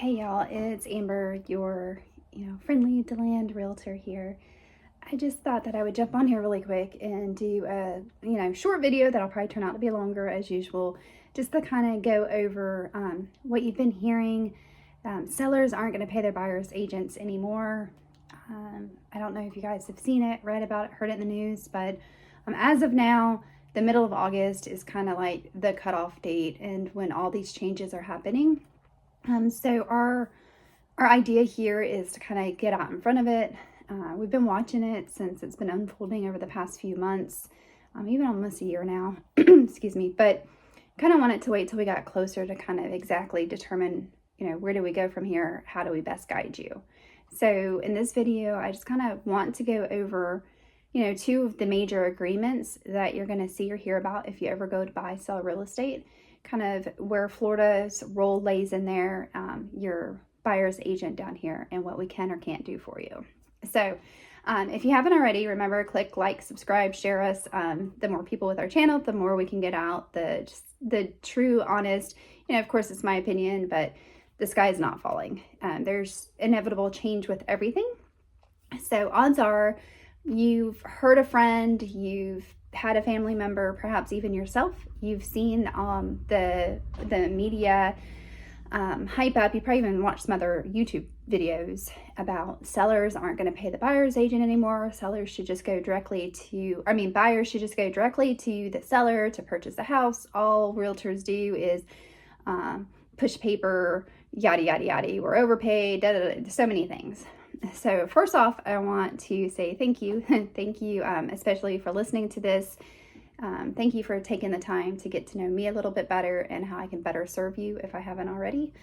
Hey y'all, it's Amber, your friendly DeLand realtor here. I just thought that I would jump on here really quick and do a short video that'll probably turn out to be longer as usual, just to kind of go over what you've been hearing. Sellers aren't going to pay their buyers agents anymore. I don't know if you guys have seen it, read about it, heard it in the news, but as of now, the middle of August is kind of like the cutoff date and when all these changes are happening. So our idea here is to kind of get out in front of it. We've been watching it since it's been unfolding over the past few months, even almost a year now. Excuse me, but kind of wanted to wait till we got closer to kind of exactly determine, where do we go from here? How do we best guide you? So in this video, I just kind of want to go over, two of the major agreements that you're going to see or hear about if you ever go to buy, sell real estate. Kind of where Florida's role lays in there, your buyer's agent down here, and what we can or can't do for you. So if you haven't already, remember, click like, subscribe, share us. The more people with our channel, the more we can get out the true, honest, of course it's my opinion, but the sky is not falling. There's inevitable change with everything. So odds are you've heard a friend, you've had a family member, perhaps even yourself, you've seen the media hype up. You probably even watched some other YouTube videos about sellers aren't going to pay the buyer's agent anymore. Buyers should just go directly to the seller to purchase the house. All realtors do is push paper, yada, yada, yada. We're overpaid, da, da, da, so many things. So first off, I want to say thank you. Thank you, especially for listening to this. Thank you for taking the time to get to know me a little bit better and how I can better serve you if I haven't already.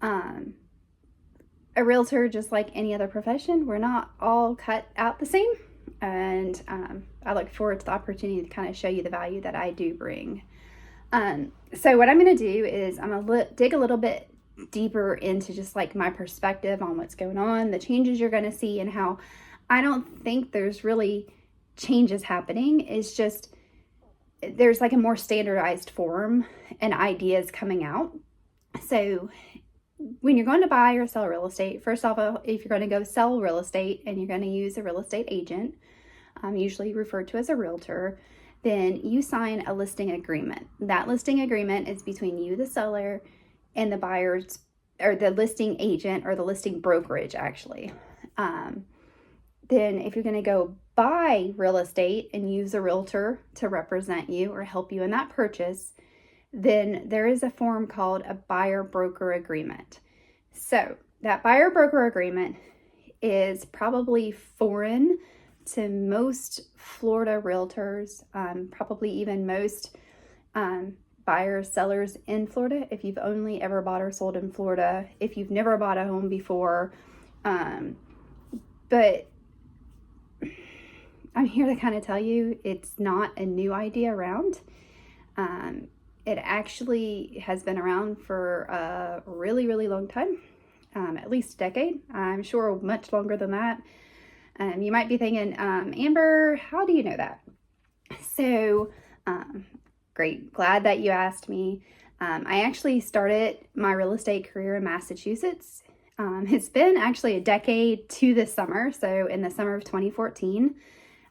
A realtor, just like any other profession, we're not all cut out the same. And I look forward to the opportunity to kind of show you the value that I do bring. So what I'm going to do is I'm going to dig a little bit deeper into just like my perspective on what's going on, the changes you're going to see, and how I don't think there's really changes happening. It's just there's like a more standardized form and ideas coming out. So when you're going to buy or sell real estate, first off, if you're going to go sell real estate and you're going to use a real estate agent, usually referred to as a realtor, then you sign a listing agreement. That listing agreement is between you, the seller, and the buyer's, or the listing agent, or the listing brokerage, actually. Then if you're going to go buy real estate and use a realtor to represent you or help you in that purchase, then there is a form called a buyer-broker agreement. So that buyer-broker agreement is probably foreign to most Florida realtors, probably even most buyers, sellers in Florida. If you've only ever bought or sold in Florida, if you've never bought a home before, but I'm here to kind of tell you it's not a new idea around. It actually has been around for a really, really long time, at least a decade. I'm sure much longer than that. You might be thinking, Amber, how do you know that? So, great. Glad that you asked me. I actually started my real estate career in Massachusetts. It's been actually a decade to this summer. So in the summer of 2014,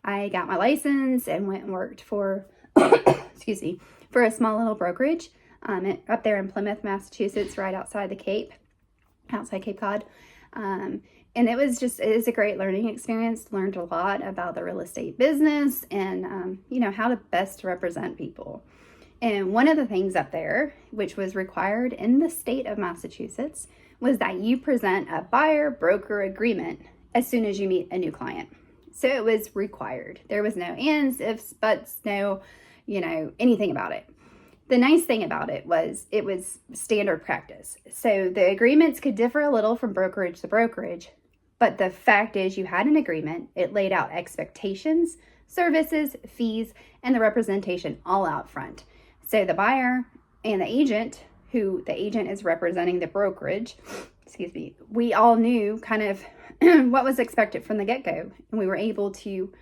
I got my license and went and worked for, excuse me, for a small little brokerage up there in Plymouth, Massachusetts, right outside Cape Cod. And it is a great learning experience. Learned a lot about the real estate business and, how to best represent people. And one of the things up there, which was required in the state of Massachusetts, was that you present a buyer-broker agreement as soon as you meet a new client. So it was required. There was no ands, ifs, buts, no, anything about it. The nice thing about it was standard practice. So the agreements could differ a little from brokerage to brokerage, but the fact is you had an agreement. It laid out expectations, services, fees, and the representation all out front. So the buyer and the agent, who the agent is representing the brokerage, we all knew kind of what was expected from the get-go, and we were able to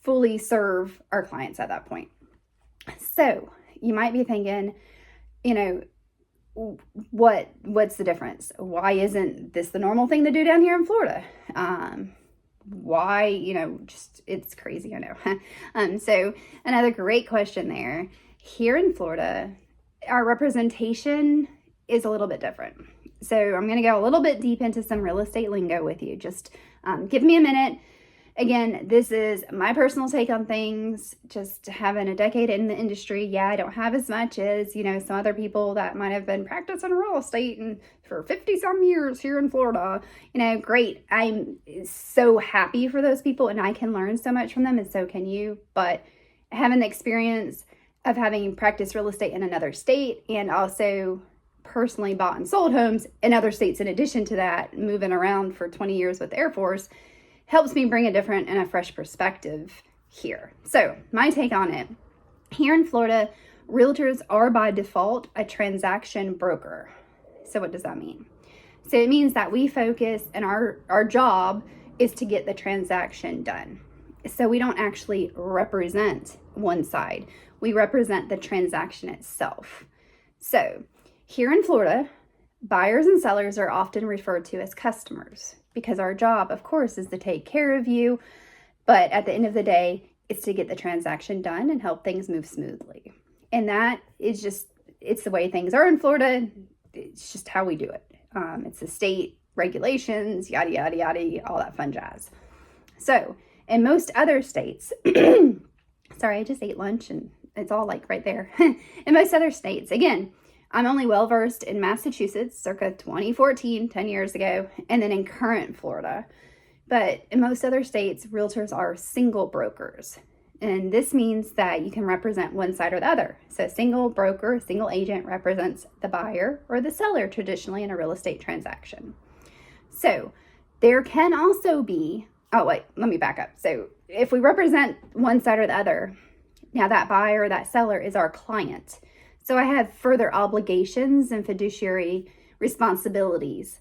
fully serve our clients at that point. So you might be thinking, what's the difference? Why isn't this the normal thing to do down here in Florida? Why, just, it's crazy, I know. So another great question there. Here in Florida, our representation is a little bit different. So I'm going to go a little bit deep into some real estate lingo with you. Just give me a minute. Again, this is my personal take on things, just having a decade in the industry. Yeah, I don't have as much as, some other people that might have been practicing real estate and for 50 some years here in Florida. Great. I'm so happy for those people, and I can learn so much from them, and so can you. But having the experience of having practiced real estate in another state, and also personally bought and sold homes in other states in addition to that, moving around for 20 years with the Air Force, helps me bring a different and a fresh perspective here. So my take on it, here in Florida, realtors are by default a transaction broker. So what does that mean? So it means that we focus, and our job is to get the transaction done. So we don't actually represent one side. We represent the transaction itself. So here in Florida, buyers and sellers are often referred to as customers, because our job, of course, is to take care of you. But at the end of the day, it's to get the transaction done and help things move smoothly. And that is just, it's the way things are in Florida. It's just how we do it. It's the state regulations, yada, yada, yada, all that fun jazz. So in most other states, sorry, I just ate lunch and it's all like right there. In most other states, again, I'm only well-versed in Massachusetts, circa 2014, 10 years ago, and then in current Florida. But in most other states, realtors are single brokers. And this means that you can represent one side or the other. So single broker, single agent represents the buyer or the seller traditionally in a real estate transaction. So there can also be, let me back up. So if we represent one side or the other, now that buyer or that seller is our client. So I have further obligations and fiduciary responsibilities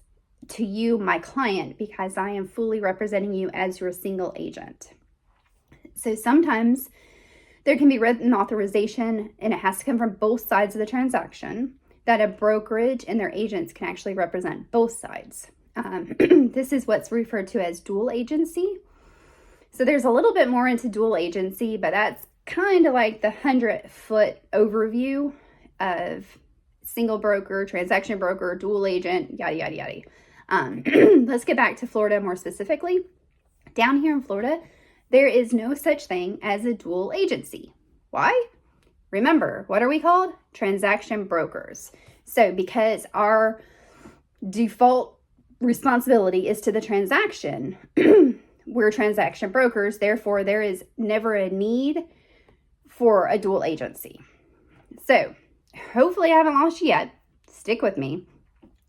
to you, my client, because I am fully representing you as your single agent. So sometimes there can be written authorization, and it has to come from both sides of the transaction, that a brokerage and their agents can actually represent both sides. This is what's referred to as dual agency. So there's a little bit more into dual agency, but that's kind of like the 100-foot overview of single broker, transaction broker, dual agent, yada, yada, yada. Let's get back to Florida more specifically. Down here in Florida, there is no such thing as a dual agency. Why? Remember, what are we called? Transaction brokers. So because our default responsibility is to the transaction, we're transaction brokers. Therefore, there is never a need for a dual agency. So hopefully I haven't lost you yet. Stick with me.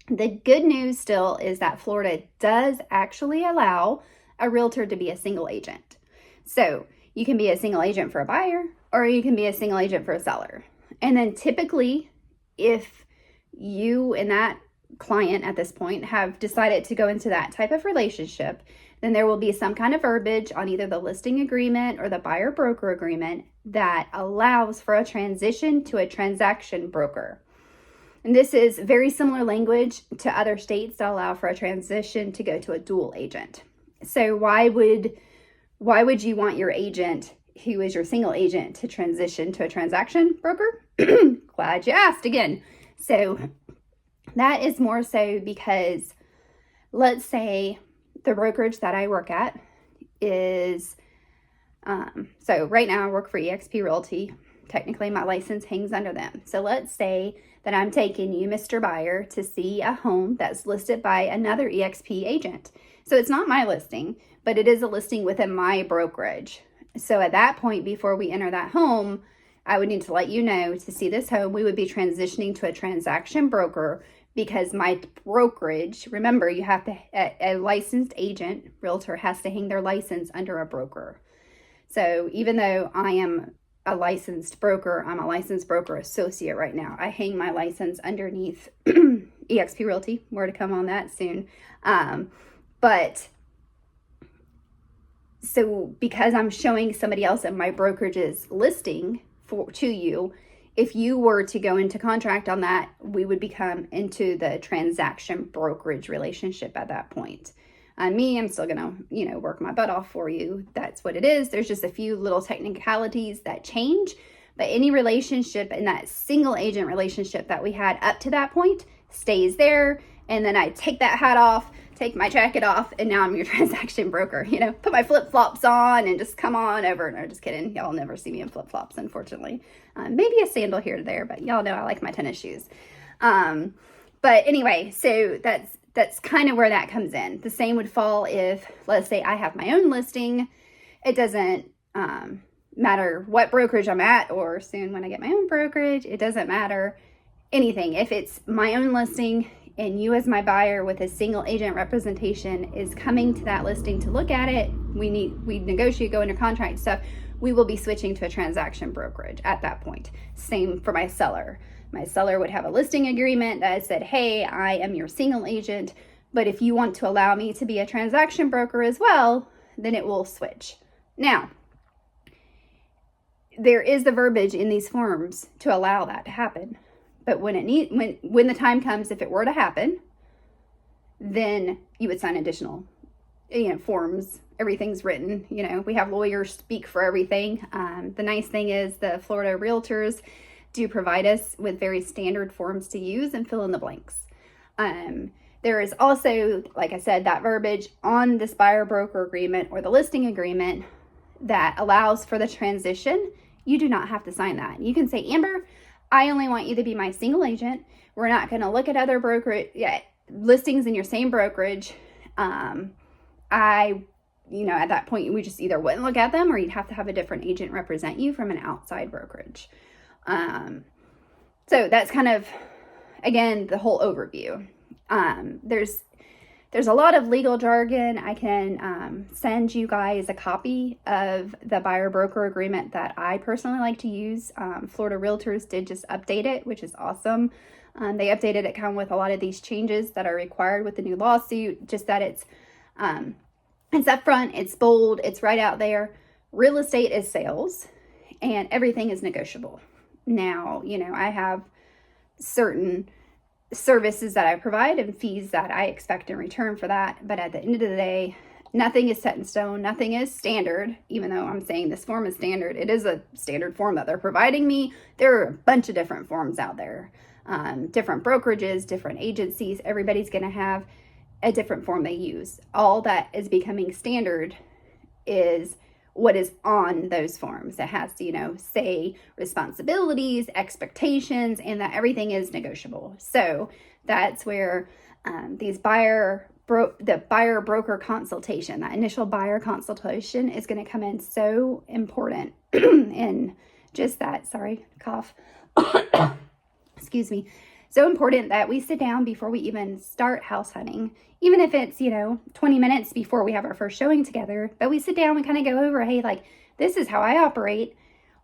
The good news still is that Florida does actually allow a realtor to be a single agent. So you can be a single agent for a buyer, or you can be a single agent for a seller. And then typically, if you and that client at this point have decided to go into that type of relationship, then there will be some kind of verbiage on either the listing agreement or the buyer broker agreement that allows for a transition to a transaction broker. And this is very similar language to other states that allow for a transition to go to a dual agent. So why would you want your agent, who is your single agent, to transition to a transaction broker? Glad you asked again. So that is more so because, let's say the brokerage that I work at is, so right now I work for eXp Realty. Technically my license hangs under them. So let's say that I'm taking you, Mr. Buyer, to see a home that's listed by another eXp agent. So it's not my listing, but it is a listing within my brokerage. So at that point, before we enter that home, I would need to let you know, to see this home, we would be transitioning to a transaction broker, because my brokerage, remember, you have to, a licensed agent, realtor, has to hang their license under a broker. So even though I am a licensed broker, I'm a licensed broker associate right now. I hang my license underneath eXp Realty. More to come on that soon. But so because I'm showing somebody else in my brokerage's listing to you, if you were to go into contract on that, we would become into the transaction brokerage relationship at that point. I'm still gonna, work my butt off for you. That's what it is. There's just a few little technicalities that change, but any relationship in that single agent relationship that we had up to that point stays there. And then I take that hat off, take my jacket off, and now I'm your transaction broker. Put my flip-flops on and just come on over. No, just kidding. Y'all never see me in flip-flops, unfortunately. Maybe a sandal here or there, but y'all know I like my tennis shoes. But anyway, so that's kind of where that comes in. The same would fall if, let's say, I have my own listing. It doesn't matter what brokerage I'm at, or soon when I get my own brokerage, it doesn't matter anything. If it's my own listing and you as my buyer with a single agent representation is coming to that listing to look at it, we negotiate, go into contract stuff, we will be switching to a transaction brokerage at that point. Same for my seller. My seller would have a listing agreement that said, hey, I am your single agent, but if you want to allow me to be a transaction broker as well, then it will switch. Now, there is the verbiage in these forms to allow that to happen. But when the time comes, if it were to happen, then you would sign additional, forms. Everything's written. We have lawyers speak for everything. The nice thing is the Florida realtors do provide us with very standard forms to use and fill in the blanks. There is also, like I said, that verbiage on this buyer broker agreement or the listing agreement that allows for the transition. You do not have to sign that. You can say, Amber, I only want you to be my single agent. We're not going to look at other listings in your same brokerage. At that point, we just either wouldn't look at them, or you'd have to have a different agent represent you from an outside brokerage. So that's kind of, again, the whole overview. There's a lot of legal jargon. I can send you guys a copy of the buyer broker agreement that I personally like to use. Florida Realtors did just update it, which is awesome. They updated it kind of with a lot of these changes that are required with the new lawsuit, just that it's upfront, it's bold, it's right out there. Real estate is sales and everything is negotiable. Now, I have certain services that I provide and fees that I expect in return for that. But at the end of the day, nothing is set in stone. Nothing is standard. Even though I'm saying this form is standard, it is a standard form that they're providing me. There are a bunch of different forms out there. Different brokerages, different agencies. Everybody's going to have a different form they use. All that is becoming standard is what is on those forms. It has to, say responsibilities, expectations, and that everything is negotiable. So that's where the buyer broker consultation, that initial buyer consultation, is going to come in so important. And just that, sorry, cough. Excuse me. So important that we sit down before we even start house hunting, even if it's, 20 minutes before we have our first showing together, but we sit down and kind of go over, hey, this is how I operate.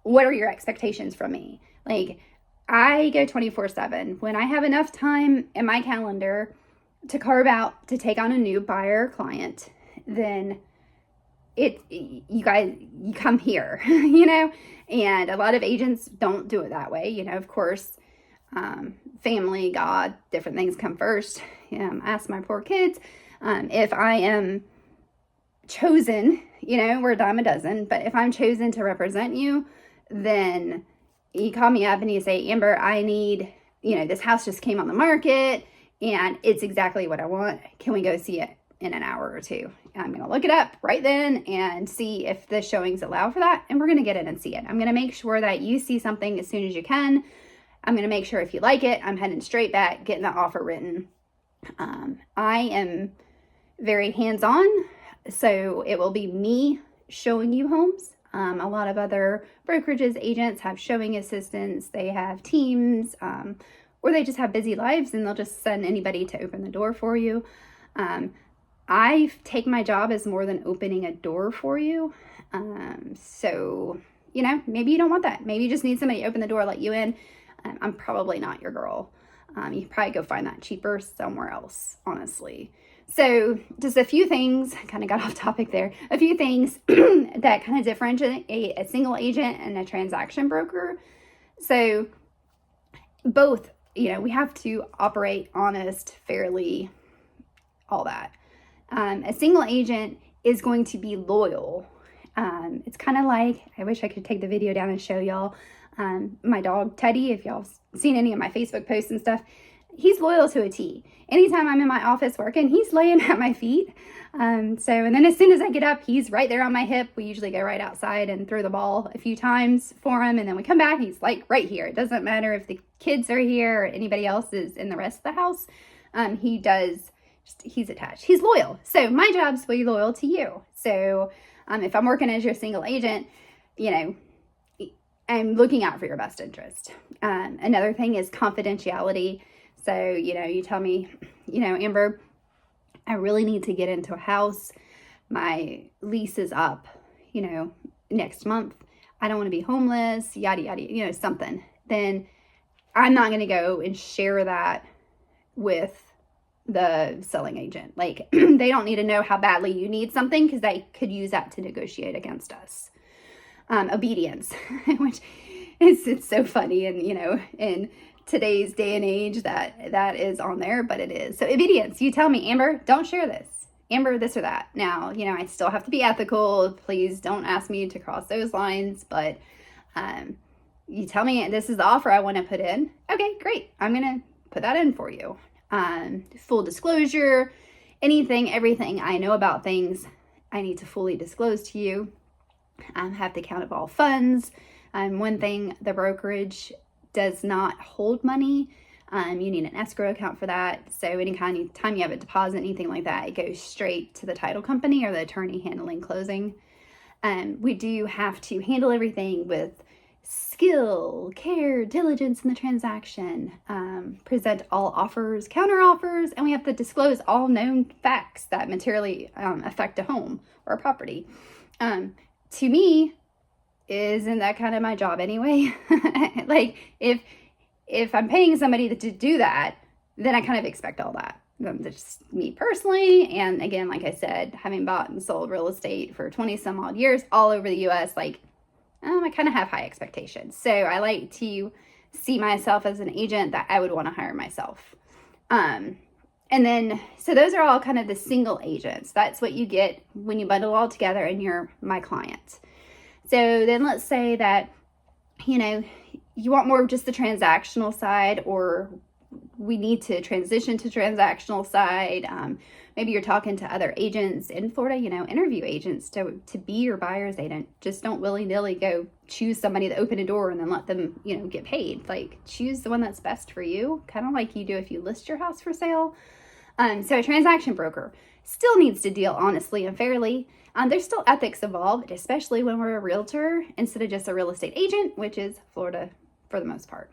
What are your expectations from me? I go 24/7. When I have enough time in my calendar to carve out to take on a new buyer client, then you come here, and a lot of agents don't do it that way. Of course, family, God, different things come first. Ask my poor kids. If I am chosen, we're a dime a dozen, but if I'm chosen to represent you, then you call me up and you say, Amber, I need, this house just came on the market and it's exactly what I want. Can we go see it in an hour or two? I'm going to look it up right then and see if the showings allow for that. And we're going to get in and see it. I'm going to make sure that you see something as soon as you can. I'm going to make sure if you like it, I'm heading straight back, getting the offer written. I am very hands-on, so it will be me showing you homes. A lot of other brokerages, agents have showing assistants. They have teams, or they just have busy lives and they'll just send anybody to open the door for you. I take my job as more than opening a door for you. So, maybe you don't want that. Maybe you just need somebody to open the door, let you in. I'm probably not your girl. You can probably go find that cheaper somewhere else, honestly. So just a few things, kind of got off topic there, a few things that kind of differentiate a single agent and a transaction broker. So both, we have to operate honest, fairly, all that. A single agent is going to be loyal. It's kind of like, I wish I could take the video down and show y'all. My dog Teddy, if y'all seen any of my Facebook posts and stuff, he's loyal to a T. Anytime I'm in my office working, he's laying at my feet. And then as soon as I get up, he's right there on my hip. We usually go right outside and throw the ball a few times for him. And then we come back, he's like right here. It doesn't matter if the kids are here or anybody else is in the rest of the house. He's attached. He's loyal. So my job's to be loyal to you. So if I'm working as your single agent, I'm looking out for your best interest. Another thing is confidentiality. So, you tell me, Amber, I really need to get into a house. My lease is up, next month. I don't want to be homeless, yada, yada, something. Then I'm not going to go and share that with the selling agent. Like, they don't need to know how badly you need something because they could use that to negotiate against us. Obedience, which it's so funny. And, in today's day and age that is on there, but it is. So obedience, you tell me, Amber, don't share this. Amber, this or that. Now, I still have to be ethical. Please don't ask me to cross those lines, but you tell me this is the offer I want to put in. Okay, great. I'm going to put that in for you. Full disclosure, everything I know about things, I need to fully disclose to you. Have the account of all funds. One thing, the brokerage does not hold money. You need an escrow account for that. So any kind of time you have a deposit, anything like that, it goes straight to the title company or the attorney handling closing. We do have to handle everything with skill, care, diligence in the transaction, present all offers, counter offers, and we have to disclose all known facts that materially affect a home or a property. To me, isn't that kind of my job anyway? Like, if I'm paying somebody to do that, then I kind of expect all that. That's just me personally. And again, like I said, having bought and sold real estate for 20 some odd years all over the US, I kind of have high expectations. So I like to see myself as an agent that I would want to hire myself. And then, so those are all kind of the single agents. That's what you get when you bundle all together and you're my client. So then let's say that, you want more of just the transactional side, or we need to transition to transactional side. Maybe you're talking to other agents in Florida, interview agents to be your buyer's agent. Just don't willy-nilly go choose somebody to open a door and then let them, get paid. Like, choose the one that's best for you, kind of like you do if you list your house for sale. So a transaction broker still needs to deal honestly and fairly. There's still ethics involved, especially when we're a realtor instead of just a real estate agent, which is Florida for the most part.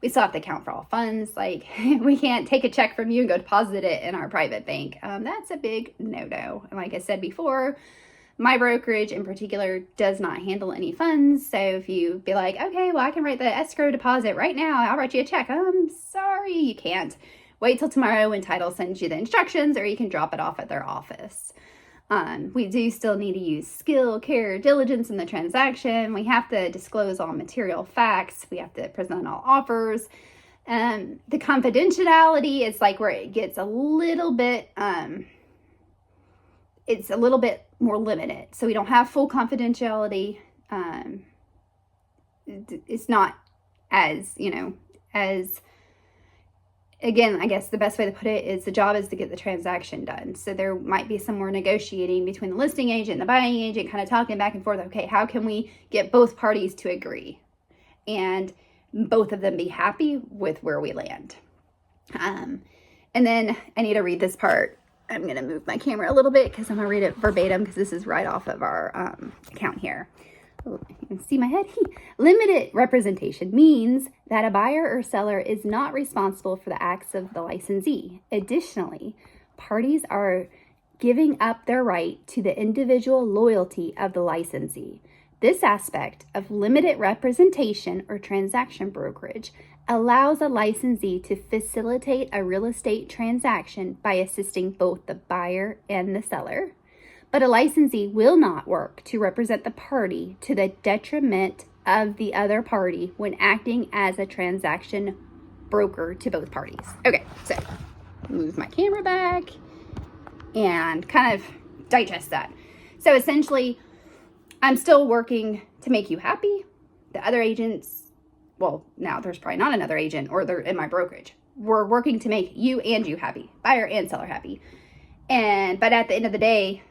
We still have to account for all funds. Like, we can't take a check from you and go deposit it in our private bank. That's a big no-no. And like I said before, my brokerage in particular does not handle any funds. So if you be like, okay, well, I can write the escrow deposit right now, I'll write you a check. I'm sorry, you can't. Wait till tomorrow when title sends you the instructions, or you can drop it off at their office. We do still need to use skill, care, diligence in the transaction. We have to disclose all material facts. We have to present all offers. The confidentiality is like where it gets a little bit, it's a little bit more limited. So we don't have full confidentiality. It's not as, again, I guess the best way to put it is the job is to get the transaction done. So there might be some more negotiating between the listing agent and the buying agent, kind of talking back and forth. Okay, how can we get both parties to agree and both of them be happy with where we land? And then I need to read this part. I'm going to move my camera a little bit because I'm going to read it verbatim because this is right off of our account here. Oh, you can see my head. Limited representation means that a buyer or seller is not responsible for the acts of the licensee. Additionally, parties are giving up their right to the individual loyalty of the licensee. This aspect of limited representation or transaction brokerage allows a licensee to facilitate a real estate transaction by assisting both the buyer and the seller. But a licensee will not work to represent the party to the detriment of the other party when acting as a transaction broker to both parties. Okay, so move my camera back and kind of digest that. So essentially, I'm still working to make you happy. The other agents, well, now there's probably not another agent, or they're in my brokerage. We're working to make you and you happy, buyer and seller happy. But at the end of the day,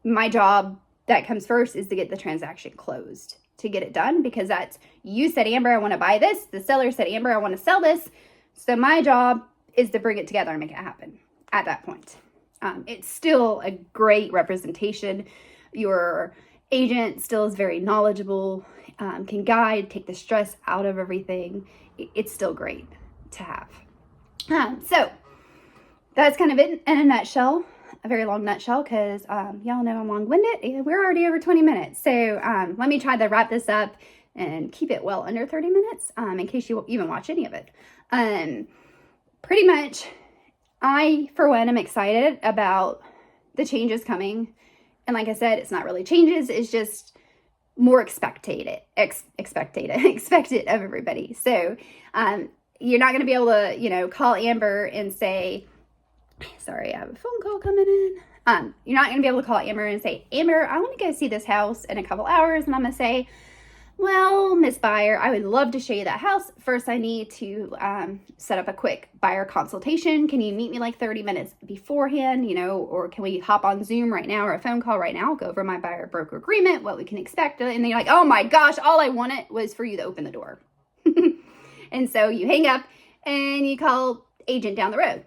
my job that comes first is to get the transaction closed, to get it done, because that's, you said, Amber, I want to buy this. The seller said, Amber, I want to sell this. So my job is to bring it together and make it happen at that point. It's still a great representation. Your agent still is very knowledgeable, can guide, take the stress out of everything. It's still great to have. So that's kind of it in a nutshell, a very long nutshell, because y'all know I'm long-winded. We're already over 20 minutes. So let me try to wrap this up and keep it well under 30 minutes in case you even watch any of it. Pretty much, I, for one, am excited about the changes coming. And like I said, it's not really changes. It's just more expected of everybody. So you're not going to be able to, call Amber and say, sorry, I have a phone call coming in. You're not going to be able to call Amber and say, Amber, I want to go see this house in a couple hours. And I'm going to say, well, Miss Buyer, I would love to show you that house. First, I need to set up a quick buyer consultation. Can you meet me like 30 minutes beforehand, or can we hop on Zoom right now or a phone call right now, go over my buyer broker agreement, what we can expect. And then you're like, oh my gosh, all I wanted was for you to open the door. And so you hang up and you call agent down the road.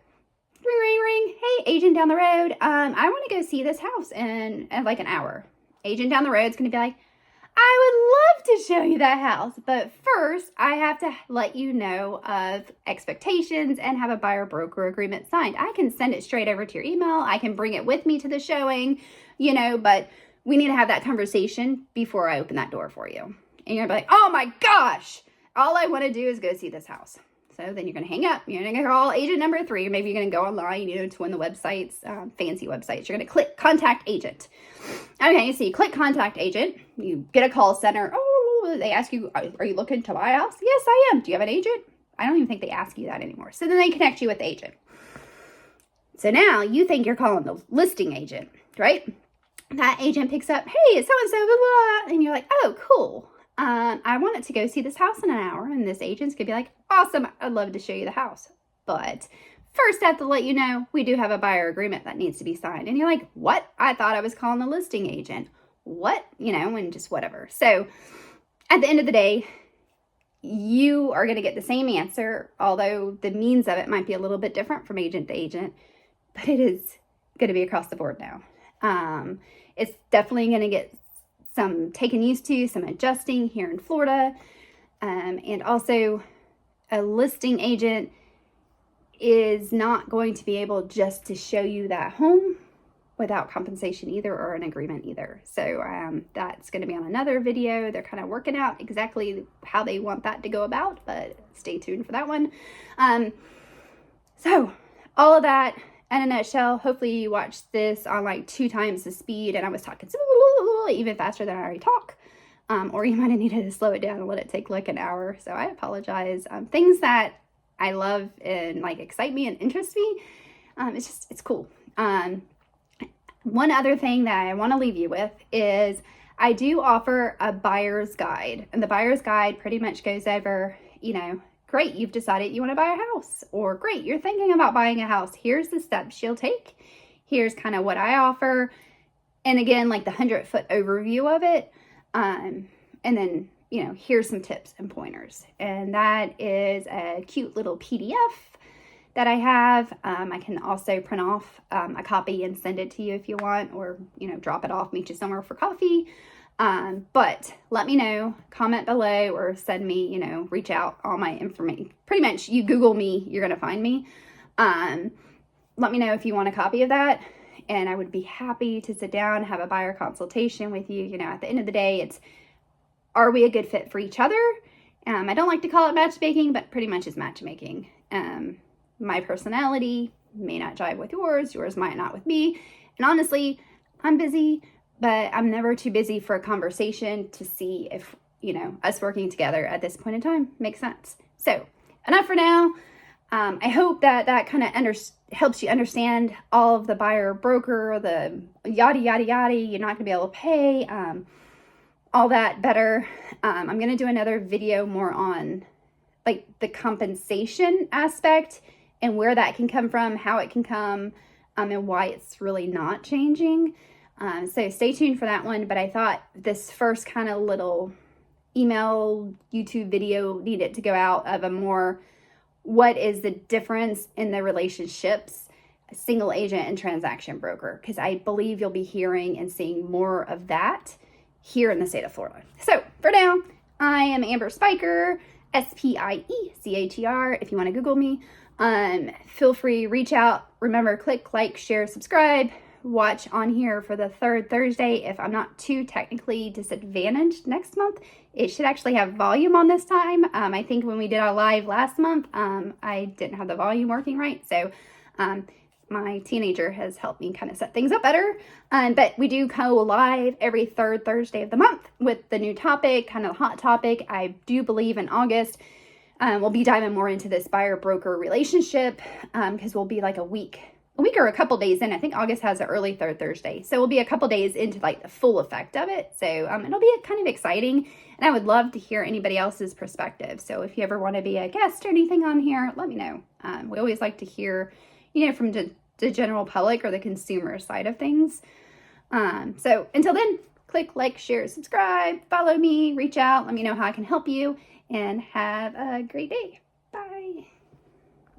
Ring, ring, ring. Hey, agent down the road. I want to go see this house in like an hour. Agent down the road is going to be like, I would love to show you that house, but first I have to let you know of expectations and have a buyer broker agreement signed. I can send it straight over to your email. I can bring it with me to the showing, but we need to have that conversation before I open that door for you. And you're gonna be like, oh my gosh, all I want to do is go see this house. So then you're going to hang up. You're going to call agent number 3, or maybe you're going to go online, to one of the websites, fancy websites. You're going to click contact agent. Okay, so you click contact agent. You get a call center. Oh, they ask you, are you looking to buy a house? Yes, I am. Do you have an agent? I don't even think they ask you that anymore. So then they connect you with the agent. So now you think you're calling the listing agent, right? That agent picks up, hey, it's so-and-so, blah, blah, and you're like, oh, cool. I wanted to go see this house in an hour, and this agent's gonna be like, awesome, I'd love to show you the house. But first I have to let you know, we do have a buyer agreement that needs to be signed. And you're like, what? I thought I was calling the listing agent. What? And just whatever. So at the end of the day, you are gonna get the same answer, although the means of it might be a little bit different from agent to agent, but it is gonna be across the board now. It's definitely gonna get some taken used to, some adjusting here in Florida. And also a listing agent is not going to be able just to show you that home without compensation either, or an agreement either. So that's going to be on another video. They're kind of working out exactly how they want that to go about, but stay tuned for that one. So all of that in a nutshell. Hopefully you watched this on like 2 times the speed, and I was talking even faster than I already talk. Or you might have needed to slow it down and let it take like an hour. So I apologize. Things that I love and like excite me and interest me, it's cool. One other thing that I want to leave you with is I do offer a buyer's guide, and the buyer's guide pretty much goes over, great, you've decided you want to buy a house, or great, you're thinking about buying a house. Here's the steps you'll take. Here's kind of what I offer. And again, like the 100-foot overview of it. And then, here's some tips and pointers. And that is a cute little PDF that I have. I can also print off a copy and send it to you if you want, or, drop it off, meet you somewhere for coffee. But let me know, comment below, or send me, reach out, all my information. Pretty much you Google me, you're going to find me. Let me know if you want a copy of that. And I would be happy to sit down, have a buyer consultation with you. At the end of the day, are we a good fit for each other? I don't like to call it matchmaking, but pretty much is matchmaking. My personality may not jive with yours might not with me. And honestly, I'm busy, but I'm never too busy for a conversation to see if us working together at this point in time makes sense. So enough for now. I hope that kind of helps you understand all of the buyer broker, the yada, yada, yada, you're not going to be able to pay, all that better. I'm going to do another video more on like the compensation aspect and where that can come from, how it can come, and why it's really not changing. So stay tuned for that one. But I thought this first kind of little email YouTube video needed to go out of a more, what is the difference in the relationships, single agent and transaction broker? Because I believe you'll be hearing and seeing more of that here in the state of Florida. So for now, I am Amber Speicher, Spiecher. If you want to Google me, feel free, reach out. Remember, click like, share, subscribe. Watch on here for the third Thursday. If I'm not too technically disadvantaged next month, it should actually have volume on this time. I think when we did our live last month, I didn't have the volume working right. So my teenager has helped me kind of set things up better. But we do go live every third Thursday of the month with the new topic, kind of the hot topic. I do believe in August, we'll be diving more into this buyer-broker relationship because we'll be like a week or a couple days in. I think August has an early third Thursday. So we'll be a couple days into like the full effect of it. So it'll be kind of exciting. And I would love to hear anybody else's perspective. So if you ever want to be a guest or anything on here, let me know. We always like to hear, from the general public or the consumer side of things. So until then, click like, share, subscribe, follow me, reach out, let me know how I can help you, and have a great day.